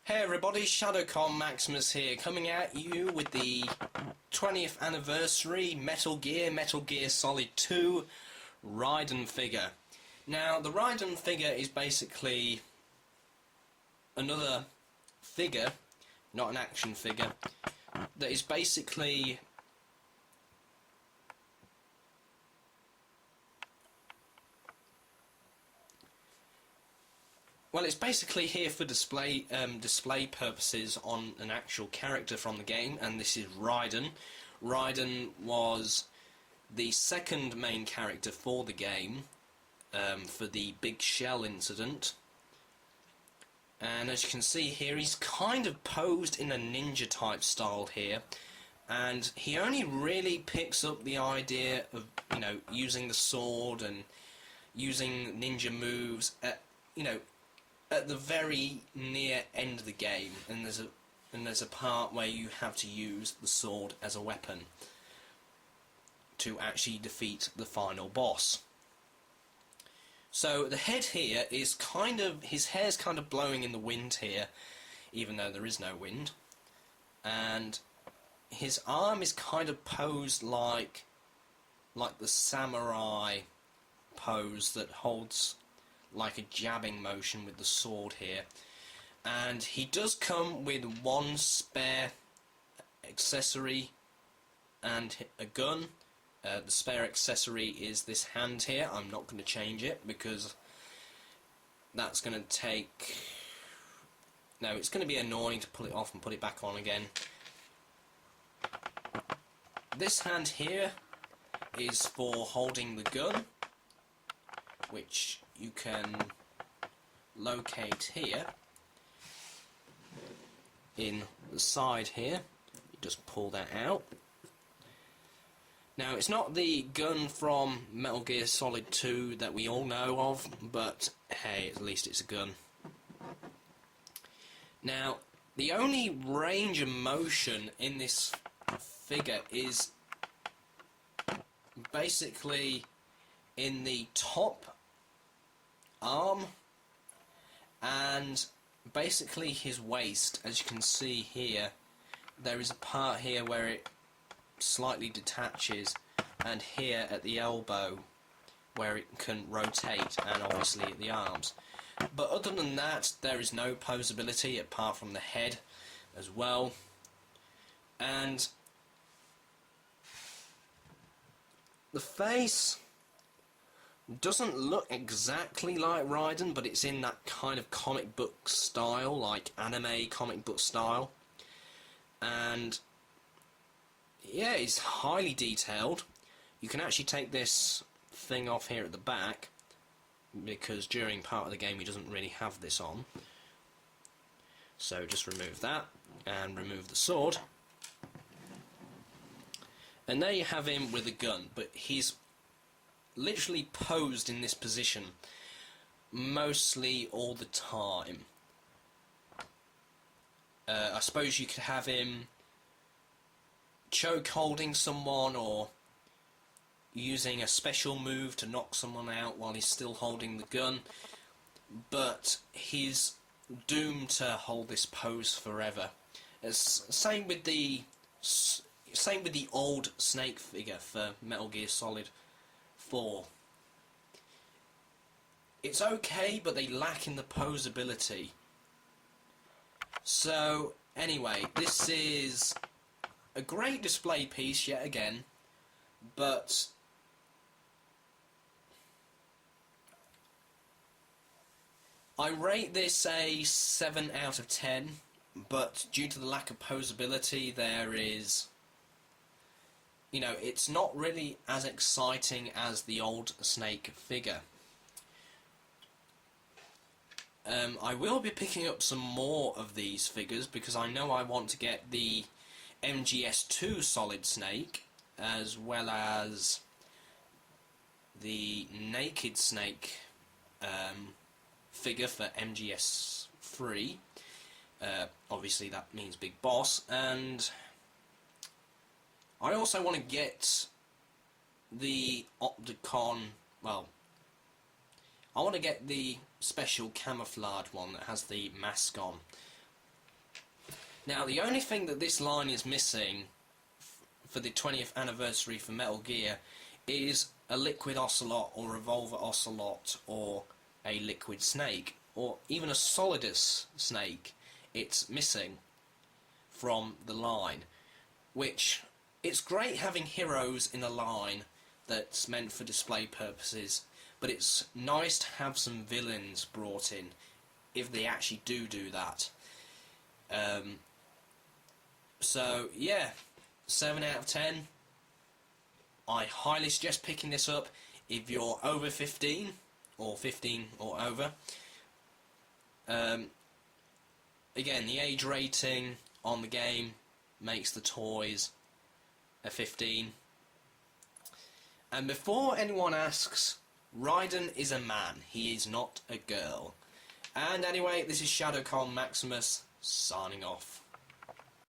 Hey everybody, ShadowCon Maximus here, coming at you with the 20th anniversary Metal Gear Solid 2 Raiden figure. Now, the Raiden figure is basically another figure, not an action figure, that is basically it's basically here for display purposes on an actual character from the game, and this is Raiden. Raiden was the second main character for the game, for the Big Shell incident. And as you can see here, he's kind of posed in a ninja type style here, and he only really picks up the idea of, using the sword and using ninja moves at, at the very near end of the game, and there's a part where you have to use the sword as a weapon to actually defeat the final boss. So the head here is his hair's kind of blowing in the wind here, even though there is no wind, and his arm is kind of posed like the samurai pose that holds like a jabbing motion with the sword here. And he does come with one spare accessory and a gun. The spare accessory is this hand here. I'm not going to change it because that's going to it's going to be annoying to pull it off and put it back on again. This hand here is for holding the gun, which you can locate here in the side here. You just pull that out. Now, it's not the gun from Metal Gear Solid 2 that we all know of, but hey, at least it's a gun. Now, the only range of motion in this figure is basically in the top arm and basically his waist. As you can see here, there is a part here where it slightly detaches, and here at the elbow where it can rotate, and obviously at the arms. But other than that, there is no posability apart from the head as well. And the face doesn't look exactly like Raiden, but it's in that kind of comic book style, like anime comic book style. And yeah, it's highly detailed. You can actually take this thing off here at the back, because during part of the game he doesn't really have this on. So just remove that and remove the sword. And there you have him with a gun, but he's literally posed in this position mostly all the time. I suppose you could have him choke holding someone, or using a special move to knock someone out while he's still holding the gun, but he's doomed to hold this pose forever. Same with the old Snake figure for Metal Gear Solid 4. It's okay, but they lack in the posability. So anyway, this is a great display piece yet again, but I rate this a 7 out of 10, but due to the lack of posability, there is, it's not really as exciting as the old Snake figure. I will be picking up some more of these figures, because I know I want to get the MGS2 Solid Snake, as well as the Naked Snake figure for MGS3. Obviously that means Big Boss, and I also want to get the Opticon, I want to get the special camouflage one that has the mask on. Now, the only thing that this line is missing for the 20th anniversary for Metal Gear is a liquid ocelot or revolver ocelot or a liquid snake or even a solidus snake. It's missing from the line, which it's great having heroes in a line that's meant for display purposes, but it's nice to have some villains brought in if they actually do that. So yeah, 7 out of 10. I highly suggest picking this up if you're over 15 or 15 or over. Again, the age rating on the game makes the toys a 15. And before anyone asks, Raiden is a man, he is not a girl. And anyway, this is ShadowCon Maximus signing off.